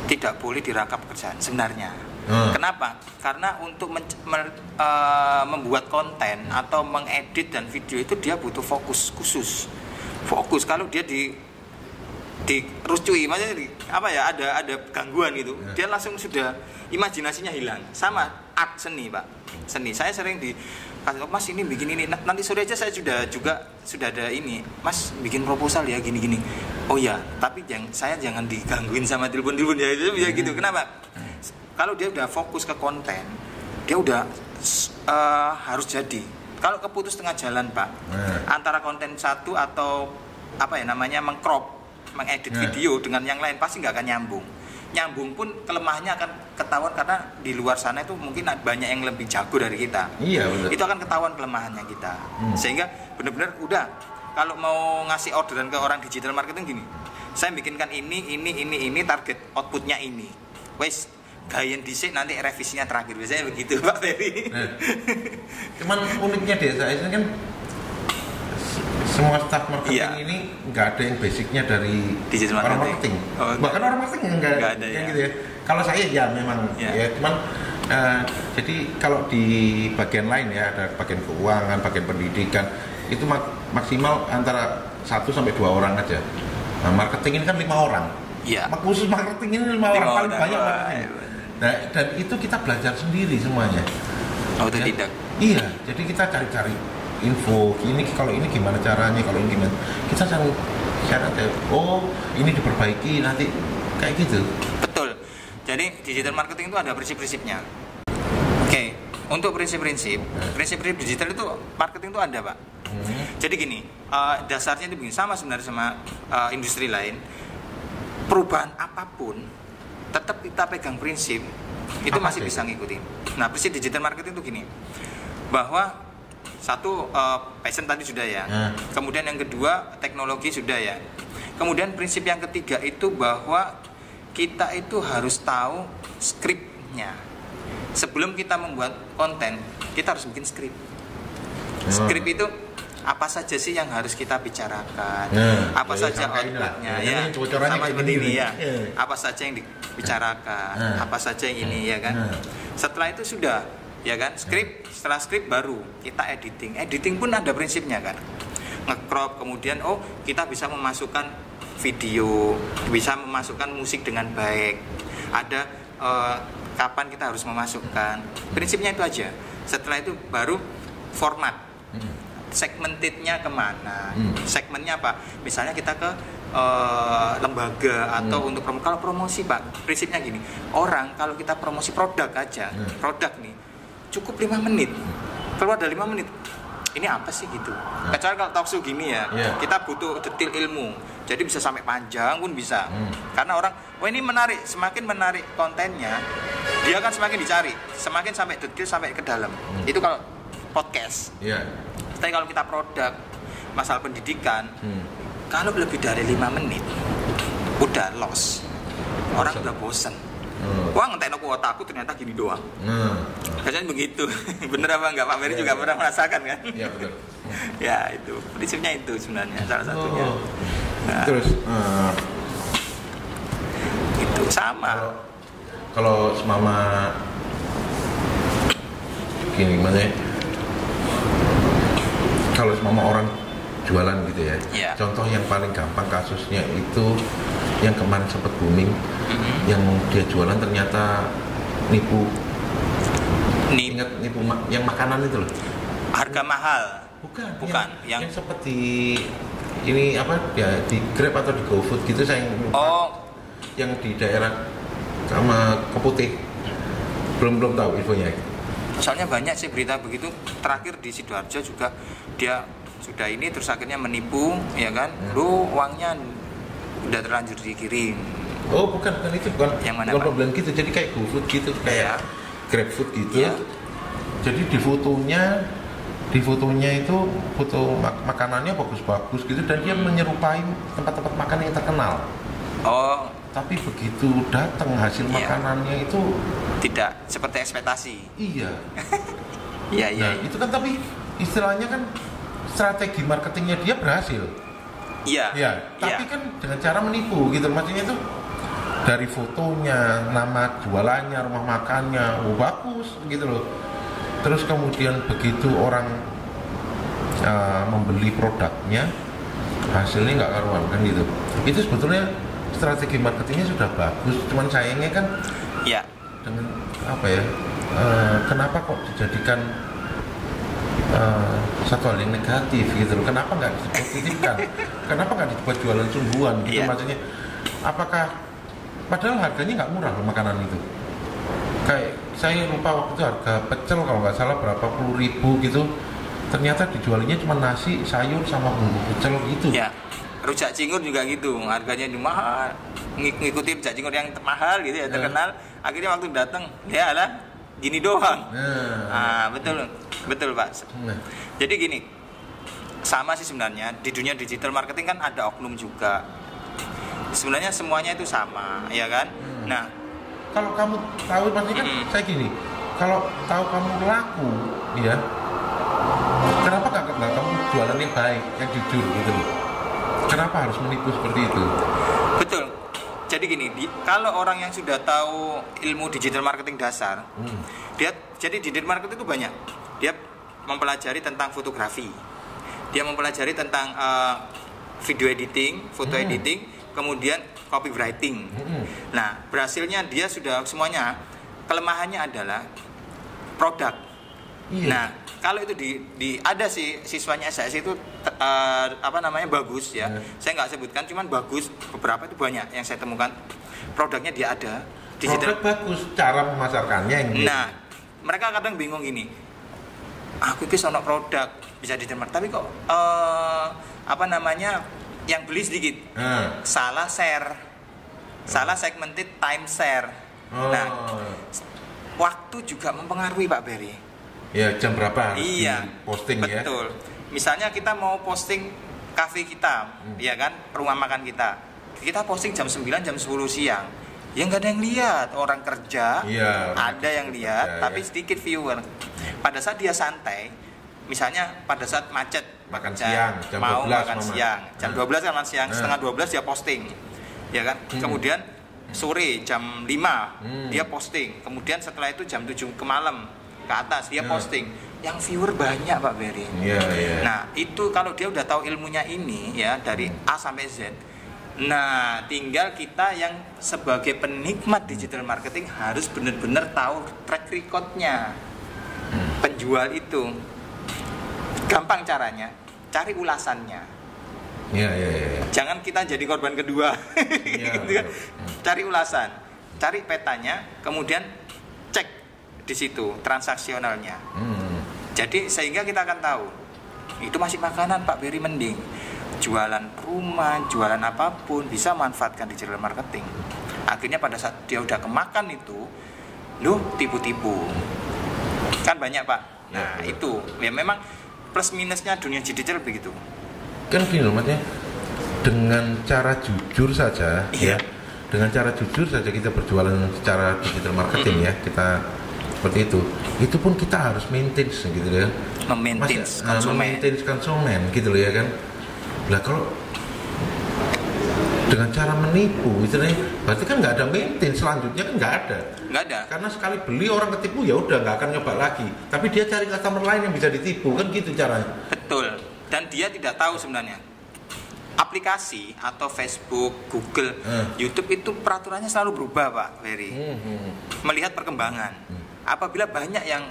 tidak boleh dirangkap pekerjaan sebenarnya. Kenapa? Karena untuk membuat konten atau mengedit dan video itu dia butuh fokus khusus. Kalau dia dirusui, maksudnya ada gangguan gitu, dia langsung sudah imajinasinya hilang. Sama art seni, Pak. Seni. Saya sering Mas ini bikin ini. Nanti sore aja saya sudah ada ini. Mas bikin proposal ya gini-gini. Oh ya, tapi saya jangan digangguin sama telepon ya itu bisa gitu. Kenapa? Kalau dia udah fokus ke konten, dia udah harus jadi. Kalau keputus tengah jalan, Pak, antara konten satu atau mengedit video dengan yang lain pasti nggak akan nyambung. Nyambung pun kelemahannya akan ketahuan karena di luar sana itu mungkin banyak yang lebih jago dari kita. Iya, betul. Itu akan ketahuan kelemahannya kita. Sehingga benar-benar udah kalau mau ngasih orderan ke orang digital marketing gini, saya bikinkan ini target outputnya ini. Wes gayen dhisik nanti revisinya terakhir, biasanya begitu Pak Ferry. Cuman uniknya desa ini kan semua staff marketing ini nggak ada yang basicnya dari digital orang marketing. Bahkan orang marketing nggak ada ya. Gitu ya. Kalau saya ya memang ya cuman jadi kalau di bagian lain ya ada bagian keuangan, bagian pendidikan itu maksimal antara 1 sampai 2 orang aja. Nah, marketing ini kan 5 orang. Iya. Khusus marketing ini 5 orang paling banyak marketing. Nah, dan itu kita belajar sendiri semuanya. Otodidak. Iya, jadi kita cari-cari info. Kalau ini gimana caranya, kalau ini gimana. Kita cari ini diperbaiki nanti kayak gitu. Betul. Jadi digital marketing itu ada prinsip-prinsipnya. Oke, untuk prinsip-prinsip digital itu marketing itu ada, Pak. Jadi gini, dasarnya itu begini, sama sebenarnya sama industri lain. Perubahan apapun tetap kita pegang prinsip itu masih bisa ngikutin. Nah, prinsip digital marketing itu gini, bahwa Satu passion tadi sudah ya. Kemudian yang kedua teknologi sudah ya. Kemudian prinsip yang ketiga itu bahwa kita itu harus tahu skripnya. Sebelum kita membuat konten, kita harus bikin skrip. Skrip itu apa saja sih yang harus kita bicarakan, apa saja outputnya ya, sama seperti ini ya, apa saja yang dibicarakan, apa saja yang ini ya kan. Setelah itu sudah ya kan, setelah skrip baru kita editing pun ada prinsipnya kan, nge-crop, kemudian kita bisa memasukkan video, bisa memasukkan musik dengan baik, ada kapan kita harus memasukkan, prinsipnya itu aja. Setelah itu baru format, segmentednya kemana, segmennya apa, misalnya kita ke lembaga atau untuk kalau promosi Pak, prinsipnya gini, orang kalau kita promosi produk aja, produk nih cukup 5 menit, keluar dari 5 menit ini apa sih gitu. Kecuali kalau talk show gini ya, kita butuh detail ilmu, jadi bisa sampai panjang pun bisa. Karena orang, ini menarik, semakin menarik kontennya, dia kan semakin dicari, semakin sampai detail, sampai ke dalam. Itu kalau podcast. Tapi kalau kita produk, masalah pendidikan, kalau lebih dari 5 menit, udah loss. Orang udah bosen. Wah, ngetek kuota aku ternyata gini doang. Biasanya begitu. Bener apa enggak? Pak Mary juga pernah merasakan kan? Iya, betul. Ya, itu. Prinsipnya itu sebenarnya salah satunya. Nah, terus itu sama. Kalau semama gini gimana ya? Kalau semama orang jualan gitu ya. Contoh yang paling gampang kasusnya itu yang kemarin sempat booming, yang dia jualan ternyata nipu yang makanan itu loh. Harga mahal. Bukan. Yang seperti ini apa ya, di Grab atau di GoFood gitu, saya lupa. Yang di daerah sama Keputih. Belum tahu infonya. Soalnya banyak sih berita begitu. Terakhir di Sidoarjo juga dia sudah ini terus akhirnya menipu, ya kan? Lu uangnya udah terlanjur dikirim. Bukan itu, bukan. Yang mana, bukan problem gitu. Jadi kayak GoFood gitu, kayak GrabFood gitu. Jadi di fotonya itu foto makanannya bagus-bagus gitu, dan dia menyerupai tempat-tempat makan yang terkenal. Tapi begitu datang hasil makanannya itu tidak seperti ekspektasi. Iya. Iya. Itu kan, tapi istilahnya kan strategi marketingnya dia berhasil. Iya. Tapi kan dengan cara menipu gitu. Maksudnya itu dari fotonya, nama jualannya, rumah makannya, bagus gitu loh. Terus kemudian begitu orang membeli produknya, hasilnya nggak karuan kan gitu. Itu sebetulnya strategi marketingnya sudah bagus, cuman sayangnya kan dengan apa ya, kenapa kok dijadikan satu hal yang negatif gitu loh. Kenapa nggak dipositifkan? Kenapa nggak dibuat jualan sungguhan gitu? Maksudnya apakah padahal harganya nggak murah loh makanan itu. Kayak saya lupa waktu itu harga pecel kalau nggak salah berapa puluh ribu gitu, ternyata dijualnya cuma nasi, sayur sama bumbu pecel gitu. Rujak cingur juga gitu, harganya mahal, ngikutin rujak cingur yang mahal gitu ya, terkenal. Akhirnya waktu datang, ya lah gini doang. Betul Pak. Jadi gini, sama sih sebenarnya di dunia digital marketing kan ada oknum juga. Sebenarnya semuanya itu sama, ya kan? Nah, kalau kamu tahu pasti kan saya gini, kalau tahu kamu laku, ya, kenapa nggak kamu jualan yang baik, yang jujur gitu loh? Kenapa harus menipu seperti itu? Betul. Jadi gini, kalau orang yang sudah tahu ilmu digital marketing dasar, jadi digital marketing itu banyak. Dia mempelajari tentang fotografi, dia mempelajari tentang video editing, foto editing, kemudian copywriting. Nah, berhasilnya dia sudah semuanya. Kelemahannya adalah produk. Nah, kalau itu ada sih siswanya SHS itu bagus ya. Saya nggak sebutkan, cuman bagus, beberapa itu banyak yang saya temukan. Produknya dia ada. Produk bagus, cara memasarkannya yang Nah, mereka kadang bingung gini. Aku bisa ono produk bisa diterima, tapi kok yang beli sedikit. Salah share. Salah segmented time share. Nah, waktu juga mempengaruhi Pak Berry. Ya, jam berapa harus Iya, posting ya? betul. Misalnya kita mau posting kafe kita, ya kan, rumah makan kita. Kita posting jam 9, jam 10 siang. Ya nggak ada yang lihat, orang kerja, Iya, ada yang lihat, kerja, tapi ya. sedikit viewer. Pada saat dia santai, misalnya pada saat macet, Makan siang, jam mau 12 makan mama. siang, jam 12 kan makan siang, Nah. setengah 12 dia posting, ya kan. Kemudian sore jam 5 dia posting, kemudian setelah itu jam 7 ke malam ke atas dia posting. Yang viewer banyak Pak Berry. Iya, iya. Nah itu kalau dia udah tahu ilmunya ini ya dari A sampai Z. Nah tinggal kita yang sebagai penikmat digital marketing harus benar-benar tahu track recordnya penjual itu. Gampang caranya, cari ulasannya. Iya, iya, iya. Jangan kita jadi korban kedua. Iya, Gitu kan. Cari ulasan, cari petanya, kemudian cek di situ transaksionalnya. Jadi sehingga kita akan tahu itu masih makanan Pak Berry, mending jualan rumah, jualan apapun bisa manfaatkan digital marketing. Akhirnya pada saat dia udah kemakan itu, loh tipu-tipu. Kan banyak Pak. Nah Ya, itu ya memang plus minusnya dunia digital begitu. Kan gini loh maksudnya, dengan cara jujur saja Iya. ya, dengan cara jujur saja kita berjualan secara digital marketing ya, kita seperti itu pun kita harus maintain gitu ya, Memaintain konsumen. maintain konsumen gitu loh ya kan. Lah kalau dengan cara menipu itu nih, berarti kan nggak ada maintain, selanjutnya kan nggak ada. Nggak ada. Karena sekali beli orang ketipu ya udah nggak akan nyoba lagi, tapi dia cari customer lain yang bisa ditipu, kan gitu caranya. Betul. Dan dia tidak tahu sebenarnya aplikasi atau Facebook, Google, YouTube itu peraturannya selalu berubah Pak Berry. Melihat perkembangan. Apabila banyak yang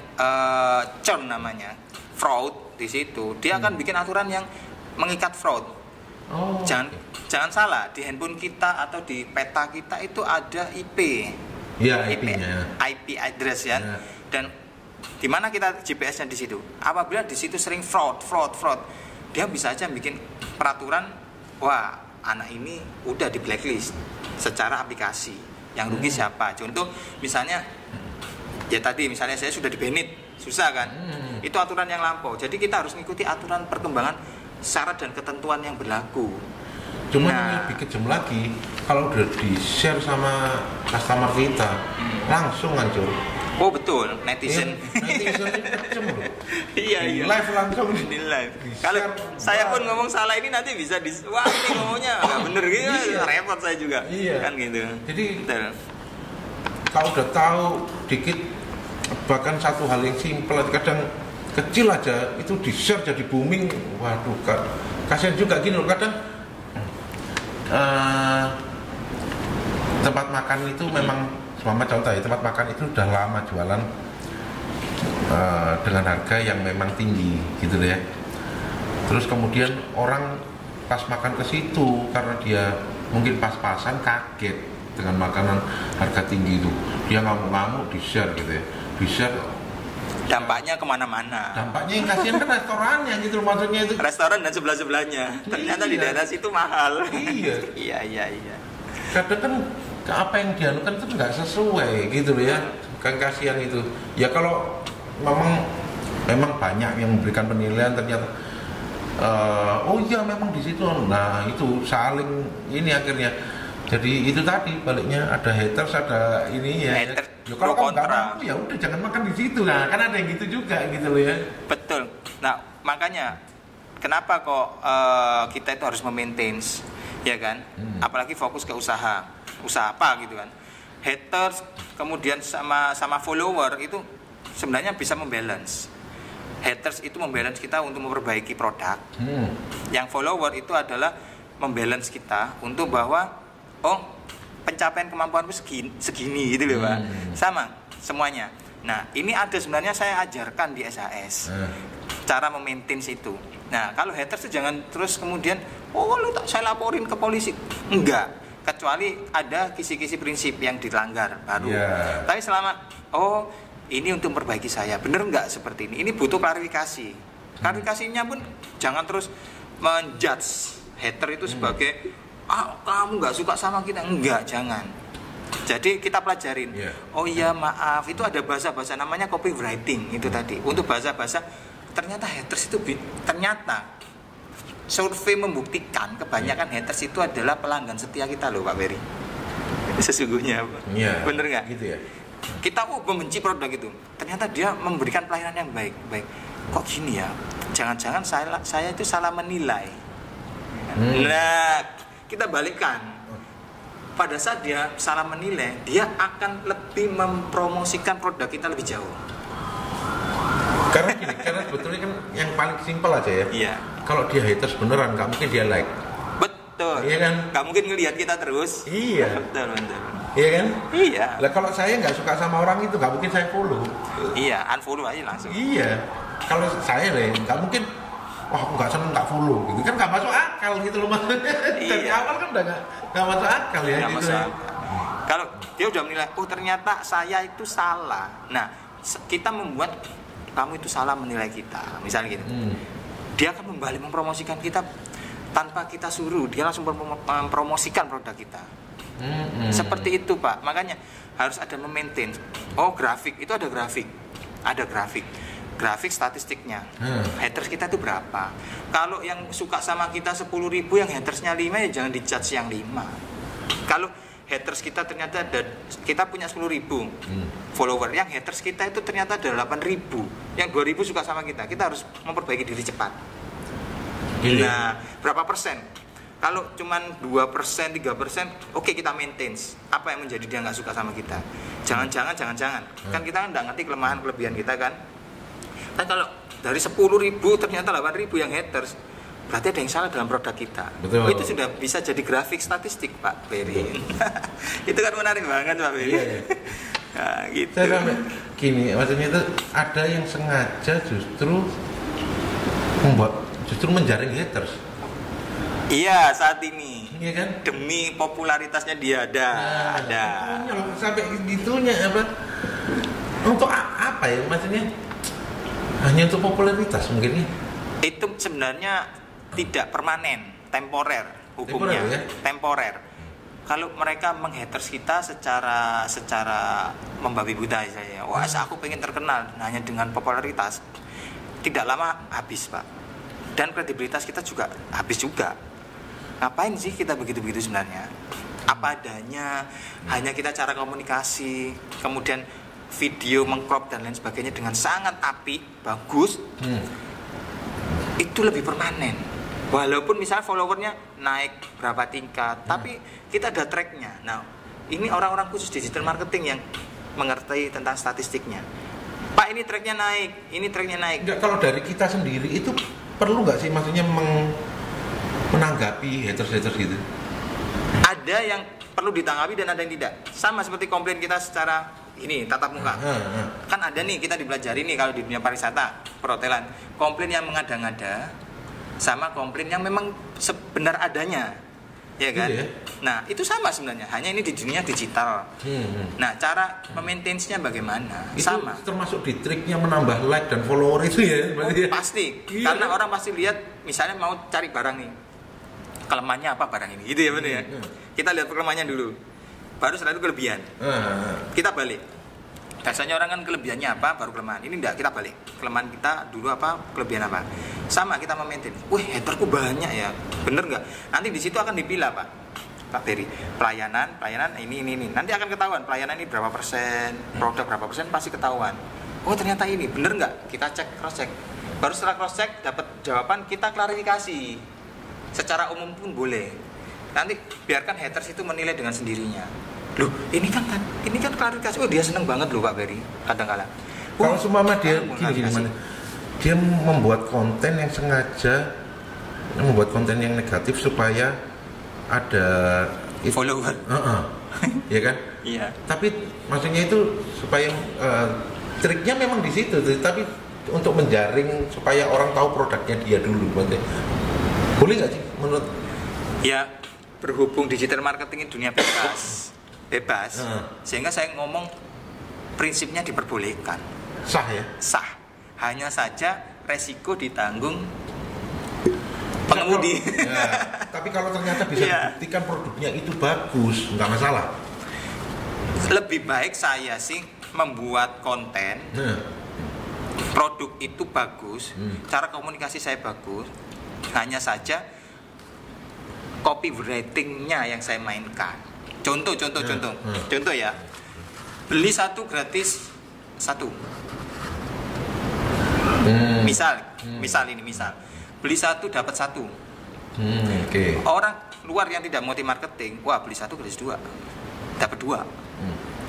churn namanya, fraud di situ, dia akan bikin aturan yang mengikat fraud. Jangan salah, di handphone kita atau di peta kita itu ada IP. Ya, IP-nya. IP address ya. Dan di mana kita GPS-nya di situ. Apabila di situ sering fraud, dia bisa aja bikin peraturan, wah, anak ini udah di blacklist secara aplikasi. Yang rugi siapa? Contoh misalnya ya tadi misalnya saya sudah di-banned, susah kan? Itu aturan yang lampau. Jadi kita harus mengikuti aturan perkembangan syarat dan ketentuan yang berlaku. Cuman Nah. yang lebih kejam lagi, kalau udah di-share sama customer kita, langsung hancur. Oh betul, netizen. Netizen itu kejam loh. Iya. Live langsung. Di live. Di-share. Kalau saya pun ngomong salah ini nanti bisa wah ini ngomongnya nggak bener gitu, Iya. repot saya juga. Iya. Kan gitu. Jadi Betul. kalau udah tahu dikit, bahkan satu hal yang simpel, kadang kecil aja itu di-share jadi booming. Waduh, kasihan juga gini loh, kadang tempat makan itu memang, selama contoh ya, tempat makan itu udah lama jualan dengan harga yang memang tinggi gitu ya. Terus kemudian orang pas makan ke situ karena dia mungkin pas-pasan kaget dengan makanan harga tinggi itu, dia ngamuk-ngamuk di-share gitu ya, di-share. Dampaknya kemana-mana. Dampaknya yang kasihan kan restorannya gitu loh, maksudnya itu. Restoran dan sebelah-sebelahnya. Ternyata di Iya. daerah situ mahal. Iya. Iya. Kadang kan apa yang dianukan itu nggak sesuai gitu loh ya, kan kasihan itu ya. Kalau memang banyak yang memberikan penilaian ternyata oh iya memang di situ, nah itu saling ini akhirnya jadi itu tadi baliknya, ada haters, ada ini ya. Haters, Ya kalau kamu nggak kontra. mau ya udah jangan makan di situ, nah kan ada yang gitu juga gitu loh ya. Betul. Nah, makanya kenapa kok kita itu harus memaintain, ya kan? Apalagi fokus ke usaha apa gitu kan? Haters kemudian sama follower itu sebenarnya bisa membalance. Haters itu membalance kita untuk memperbaiki produk. Yang follower itu adalah membalance kita untuk bahwa pencapaian kemampuan segini gitu loh Pak. Sama semuanya. Nah, ini ada sebenarnya saya ajarkan di SAS. Cara memaintain itu. Nah, kalau haters itu jangan terus kemudian lu tak saya laporin ke polisi. Enggak. Kecuali ada kisi-kisi prinsip yang dilanggar baru. Yeah. Tapi selama ini untuk memperbaiki saya, bener nggak seperti ini? Ini butuh klarifikasi. Klarifikasinya pun jangan terus menjudge hater itu sebagai kamu nggak suka sama kita. Enggak, jangan. Jadi kita pelajarin. Oh iya maaf, itu ada bahasa-bahasa namanya copywriting itu tadi. Untuk bahasa-bahasa ternyata haters itu ternyata survei membuktikan kebanyakan haters itu adalah pelanggan setia kita loh Pak Ferry. Sesungguhnya, bener nggak? Gitu ya. Kita membenci produk itu, ternyata dia memberikan pelayanan yang baik. Kok gini ya? Jangan-jangan saya itu salah menilai. Nah, kita balikkan. Pada saat dia salah menilai, dia akan lebih mempromosikan produk kita lebih jauh. Karena sebetulnya kan yang paling simpel aja ya. Iya. Kalau dia haters beneran, nggak mungkin dia like. Betul. Iya kan? Nggak mungkin ngelihat kita terus. Iya. Betul. Iya kan? Iya. Lah kalau saya nggak suka sama orang itu, nggak mungkin saya follow. Iya, unfollow aja langsung. Iya. Kalau saya nggak mungkin. Wah, aku nggak seneng, nggak follow. Gitu kan nggak masuk akal gitu loh maksudnya. Dari awal kan udah nggak masuk akal ya. Nggak gitu. masuk akal. Kalau dia udah menilai, oh ternyata saya itu salah. Nah, kita membuat kamu itu salah menilai kita, misalnya gitu. Dia akan kembali mempromosikan kita tanpa kita suruh. Dia langsung mempromosikan produk kita. Seperti itu Pak. Makanya harus ada memaintain. Oh grafik, itu ada grafik. Grafik statistiknya. Haters kita itu berapa? Kalau yang suka sama kita 10.000, yang hatersnya 5 ya jangan dijudge yang 5. Kalau haters kita ternyata kita punya 10.000 follower, yang haters kita itu ternyata ada 8.000, yang 2.000 suka sama kita harus memperbaiki diri cepat. Nah, berapa persen? Kalau cuman 2%, 3%, oke kita maintain. Apa yang menjadi dia nggak suka sama kita? Jangan. Kan kita kan nggak ngerti kelemahan kelebihan kita kan. Tapi kalau dari 10.000 ternyata 8.000 yang haters, berarti ada yang salah dalam produk kita. Betul. Itu sudah bisa jadi grafik statistik Pak Ferry. Itu kan menarik banget Pak Ferry. Iya. Nah, gitu. Saya sampai gini, maksudnya itu ada yang sengaja justru menjaring haters. Iya, saat ini. Iya kan? Demi popularitasnya dia ada. Sampai gitunya apa? Untuk apa ya maksudnya? Hanya untuk popularitas mungkin ya? Itu sebenarnya tidak permanen, temporer hukumnya. Temporer. Kalau mereka menghaters kita secara membabi buta saya. Wah, aku pengen terkenal hanya dengan popularitas. Tidak lama habis, Pak. Dan kredibilitas kita juga habis juga. Ngapain sih kita begitu-begitu sebenarnya? Apa adanya, hanya kita cara komunikasi, kemudian video mengcrop dan lain sebagainya dengan sangat apik, bagus. Itu lebih permanen. Walaupun misalnya followernya naik berapa tingkat, tapi kita ada tracknya. Nah, ini orang-orang khusus digital marketing yang mengerti tentang statistiknya. Pak, ini tracknya naik. Enggak, kalau dari kita sendiri itu perlu nggak sih maksudnya menanggapi haters gitu? Ada yang perlu ditanggapi dan ada yang tidak. Sama seperti komplain kita secara ini tatap muka. Kan ada nih, kita dipelajari nih kalau di dunia pariwisata, perhotelan, komplain yang mengada-ngada sama komplain yang memang sebenar adanya, ya kan? Iya. Nah, itu sama sebenarnya, hanya ini di dunia digital. Nah, cara memaintainnya bagaimana? Itu sama. Termasuk di triknya menambah like dan follower itu ya? Pasti, karena orang pasti lihat, misalnya mau cari barang nih, kelemahannya apa barang ini, gitu ya benar ya. Kita lihat kelemahannya dulu, baru setelah itu kelebihan. Kita balik. Biasanya orang kan kelebihannya apa, baru kelemahan. Ini enggak, kita balik. Kelemahan kita dulu apa, kelebihan apa. Sama kita memaintain. Wih, haterku banyak ya. Bener nggak? Nanti di situ akan dipilah, Pak Ferry. Pelayanan ini. Nanti akan ketahuan pelayanan ini berapa persen, produk berapa persen pasti ketahuan. Oh, ternyata ini bener nggak? Kita cek, cross check. Baru setelah cross check dapat jawaban, kita klarifikasi. Secara umum pun boleh. Nanti biarkan haters itu menilai dengan sendirinya. Loh, ini kan klarifikasi. Oh, dia seneng banget loh Pak Ferry. Kadang-kadang. Kalau semama dia gini mana? Dia membuat konten yang sengaja membuat konten yang negatif supaya ada follower. Ya kan? Iya. Tapi maksudnya itu supaya triknya memang di situ, tapi untuk menjaring supaya orang tahu produknya dia dulu, berarti. Boleh nggak sih menurut? Ya, berhubung digital marketing ini dunia bebas, sehingga saya ngomong prinsipnya diperbolehkan. Sah ya? Sah. Hanya saja resiko ditanggung pengemudi. Tapi kalau ternyata bisa dibuktikan produknya itu bagus, nggak masalah. Lebih baik saya sih membuat konten, produk itu bagus, cara komunikasi saya bagus, hanya saja copywriting-nya yang saya mainkan. Contoh ya, beli satu gratis satu. Misal beli satu dapat satu. Orang luar yang tidak mengerti marketing, wah beli satu gratis dua, dapat dua.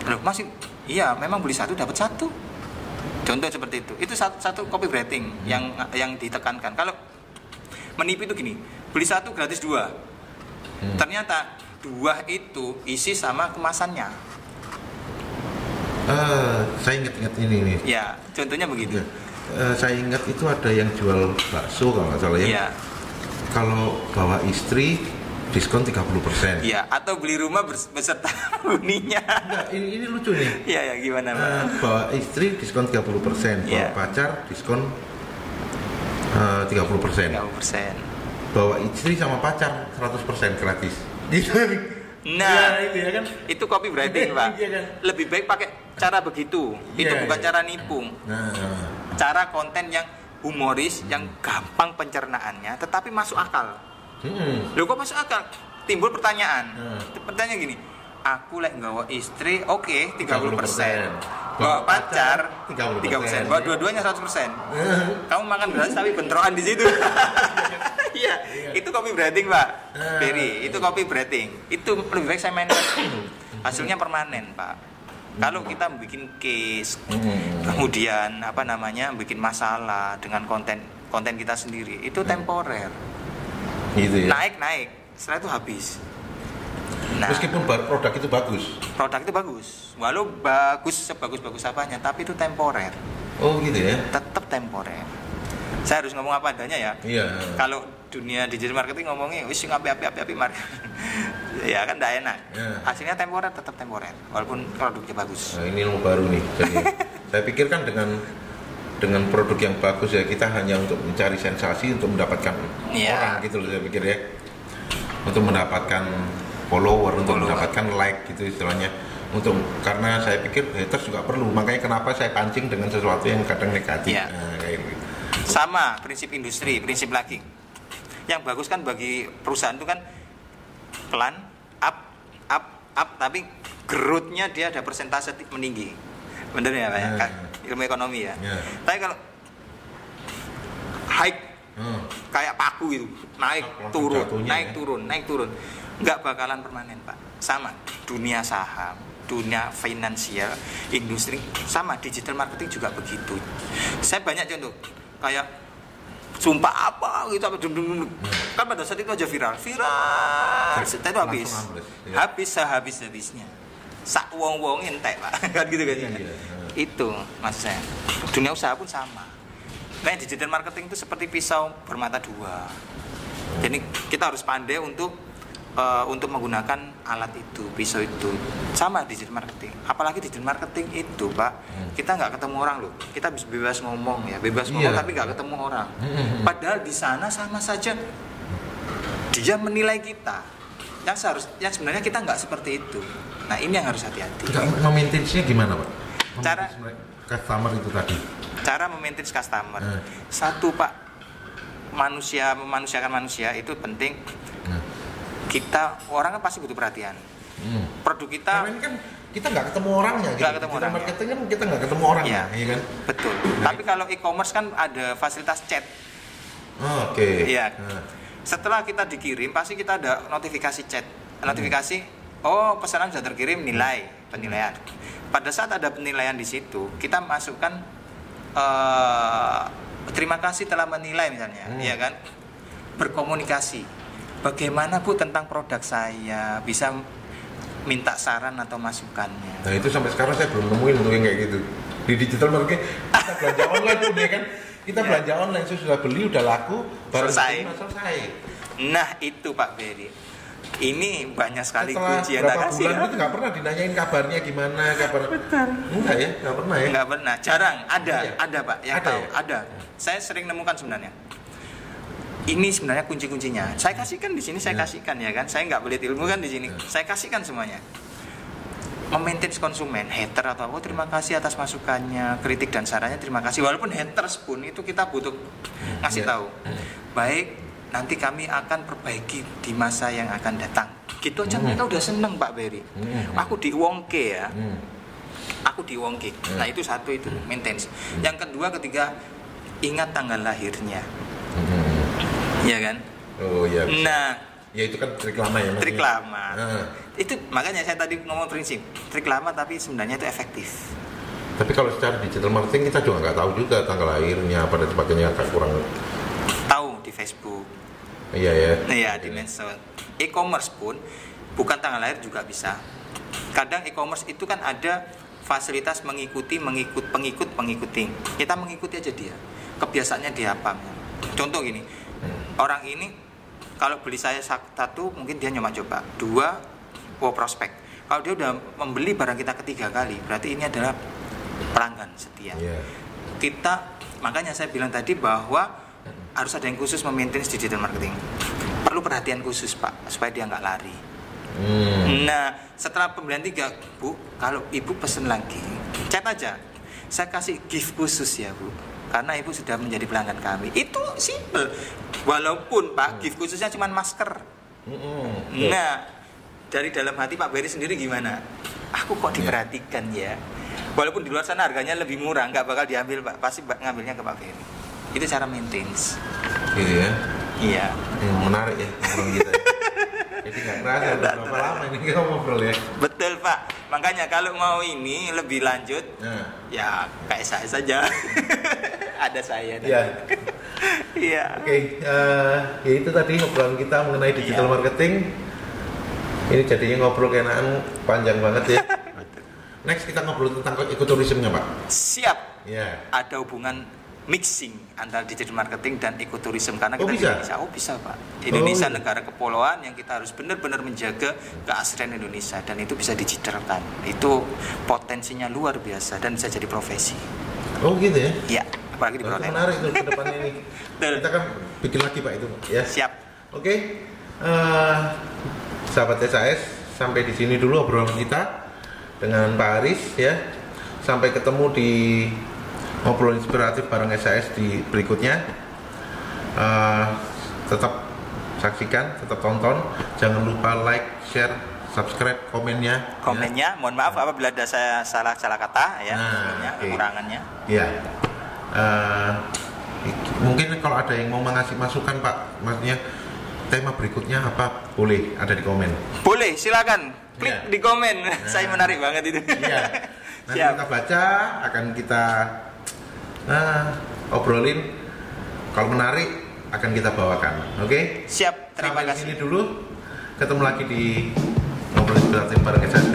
Loh, masih iya memang beli satu dapat satu. Contoh seperti itu. Itu satu copywriting yang ditekankan. Kalau menipu itu gini, beli satu gratis dua. Ternyata dua itu isi sama kemasannya. Saya ingat ini nih. Ya, contohnya begitu. Saya ingat itu ada yang jual bakso kalau nggak salah ya. Ya. Kalau bawa istri diskon 30%. Ya, atau beli rumah beserta huninya. Enggak, ini lucu nih. Iya, ya gimana, Pak? Bawa istri diskon 30%, bawa pacar diskon 30%. 30%. Bawa istri sama pacar 100% gratis. Nah, ya, itu ya kan. Itu copywriting, Pak. Iya kan? Lebih baik pakai cara begitu. Itu bukan cara nipu. Cara konten yang humoris, yang gampang pencernaannya, tetapi masuk akal. Loh kok masuk akal? Timbul pertanyaan. Pertanyaan gini, aku lek nggawa istri, oke, 30%. Bawa pacar 30%. Bawa dua-duanya 100%. Kamu makan gratis tapi bentrokan di situ. Iya, itu copywriting, Pak. Berry, itu copywriting. Itu lebih baik saya mainkan. Hasilnya permanen, Pak. Kalau kita bikin case, kemudian bikin masalah dengan konten kita sendiri, itu temporer. Gitu ya? Naik, setelah itu habis. Nah, meskipun produk itu bagus. Produk itu bagus, walau bagus sebagus-bagus apanya, tapi itu temporer. Oh gitu ya? Tetap temporer. Saya harus ngomong apa adanya ya. Iya. Kalau dunia digital marketing ngomongnya, wis api market. Ya kan tidak enak. Ya. Hasilnya temporer, tetap temporer, walaupun produknya bagus. Nah, ini ilmu baru nih. Jadi, saya pikir kan dengan produk yang bagus ya kita hanya untuk mencari sensasi untuk mendapatkan orang gitu loh saya pikir ya, untuk mendapatkan follower, untuk mendapatkan like gitu istilahnya, karena saya pikir haters juga perlu, makanya kenapa saya pancing dengan sesuatu yang kadang negatif. Nah, kayak gitu. Sama prinsip industri, prinsip lagi yang bagus kan bagi perusahaan itu kan pelan up tapi growth-nya dia ada persentase meninggi. Bener ya Pak? Ya? Ilmu ekonomi ya. Tapi kalau high kayak paku itu, naik turun, nggak bakalan permanen, Pak. Sama dunia saham, dunia finansial, industri, sama digital marketing juga begitu. Saya banyak contoh kayak sumpah apa gitu, kan pada saat itu aja viral, setelah itu habis sehabisnya. Sak wong entek, Pak. Kan gitu kan. Itu maksud saya. Dunia usaha pun sama. Nah, digital marketing itu seperti pisau bermata dua. Jadi kita harus pandai untuk menggunakan alat itu, pisau itu. Sama digital marketing. Apalagi digital marketing itu, Pak, kita nggak ketemu orang loh. Kita bisa bebas ngomong ya, tapi nggak ketemu orang. Padahal di sana sama saja dia menilai kita. Yang sebenarnya kita nggak seperti itu. Nah, ini yang harus hati-hati. Memaintenance-nya gimana, Pak? Cara customer itu tadi. Cara memaintenance customer. Satu, Pak, memanusiakan manusia itu penting. Kita orang kan pasti butuh perhatian. Produk kita. Karena ini kan kita nggak ketemu orangnya. Nggak ketemu orang. Marketing kan kita nggak ketemu orangnya, ya kan? Betul. Tapi kalau e-commerce kan ada fasilitas chat. Oke. Iya. Setelah kita dikirim, pasti kita ada notifikasi chat. Notifikasi, pesanan sudah terkirim, penilaian. Pada saat ada penilaian di situ, kita masukkan terima kasih telah menilai misalnya, ya kan? Berkomunikasi. Bagaimana Bu tentang produk saya? Bisa minta saran atau masukannya. Nah, itu sampai sekarang saya belum nemuin untuk yang kayak gitu. Di digital marketing kita belanja online pun ya kan? Kita belanja online, sudah beli, udah laku, baru selesai. Nah, itu Pak Berry. Ini banyak sekali kunci yang tak kasih. Bulan itu nggak pernah dinanyain kabarnya gimana, Betul. Enggak ya, nggak pernah ya. Nggak pernah, jarang. Ada Pak, yang tahu. Ada. Saya sering nemukan sebenarnya. Ini sebenarnya kunci-kuncinya. Saya kasihkan di sini, saya kasihkan ya kan. Saya nggak pelit ilmu kan di sini. Saya kasihkan semuanya. memaintain konsumen, hater atau apa, terima kasih atas masukannya, kritik dan sarannya terima kasih. Walaupun haters pun itu kita butuh ngasih tahu. Baik, nanti kami akan perbaiki di masa yang akan datang. Gitu aja mereka udah seneng Pak Berry. Aku diwongke ya. Aku diwongke. Nah itu satu itu maintenance. Yang kedua, ketiga, ingat tanggal lahirnya. Iya kan? Oh iya. Nah, ya itu kan trik lama ya. Trik lama. Itu makanya saya tadi ngomong prinsip trik lama, tapi sebenarnya itu efektif. Tapi kalau secara digital marketing kita juga nggak tahu juga tanggal lahirnya apa dan sebagainya, agak kurang tahu di Facebook. Iya ya. Iya di medsos. E-commerce pun bukan tanggal lahir juga bisa. Kadang e-commerce itu kan ada fasilitas mengikuti pengikuti. Kita mengikuti aja dia. Kebiasaannya dia apa? Contoh gini. Orang ini kalau beli saya satu, mungkin dia nyoba coba. Dua, prospek. Kalau dia udah membeli barang kita ketiga kali, berarti ini adalah pelanggan setia. Kita, makanya saya bilang tadi bahwa harus ada yang khusus memaintain digital marketing. Perlu perhatian khusus Pak, supaya dia nggak lari. Nah, setelah pembelian 3, Bu, kalau Ibu pesen lagi, chat aja. Saya kasih gift khusus ya Bu, karena Ibu sudah menjadi pelanggan kami. Itu simple. Walaupun Pak, gift khususnya cuma masker. Nah, dari dalam hati Pak Berry sendiri gimana? Aku kok diperhatikan ya. Walaupun di luar sana harganya lebih murah, nggak bakal diambil Pak. Pasti ngambilnya ke Pak Berry. Itu cara maintenance. Gitu ya? Iya. Menarik ya ngobrol kita. Jadi nggak kerasa berapa lama ini kita ngobrol ya. Betul Pak. Makanya kalau mau ini lebih lanjut, ya kayak saya saja. Ada saya. Iya. Iya. Oke, ya itu tadi ngobrolan kita mengenai digital marketing. Ini jadinya ngobrol kenaan panjang banget ya. Next kita ngobrol tentang ekoturismnya Pak. Siap. Ya. Ada hubungan mixing antara digital marketing dan ekoturism karena kita bisa? di Indonesia. Bisa Pak. Indonesia negara kepulauan yang kita harus benar-benar menjaga keaslian Indonesia, dan itu bisa digitalkan. Itu potensinya luar biasa dan bisa jadi profesi. Oh gitu ya? Iya. Apalagi di Perhotelan. Menarik tuh ke depannya ini. Kita kan bikin lagi Pak itu ya. Siap. Oke. Sahabat SAS, sampai di sini dulu obrolan kita dengan Pak Aris ya. Sampai ketemu di ngobrol inspiratif bareng SAS di berikutnya. Tetap saksikan, tetap tonton. Jangan lupa like, share, subscribe, komennya. Ya. Mohon maaf apabila ada saya salah kata ya, kekurangannya. Ya. Mungkin kalau ada yang mau mengasih masukan Pak, maksudnya tema berikutnya apa, boleh ada di komen. Boleh, silakan klik di komen. Saya menarik banget itu. Iya. Nanti kita baca, akan kita obrolin. Kalau menarik akan kita bawakan. Oke? Siap. Terima kasih. Sampai sini dulu. Ketemu lagi di ngobrol inspiratif bareng saya.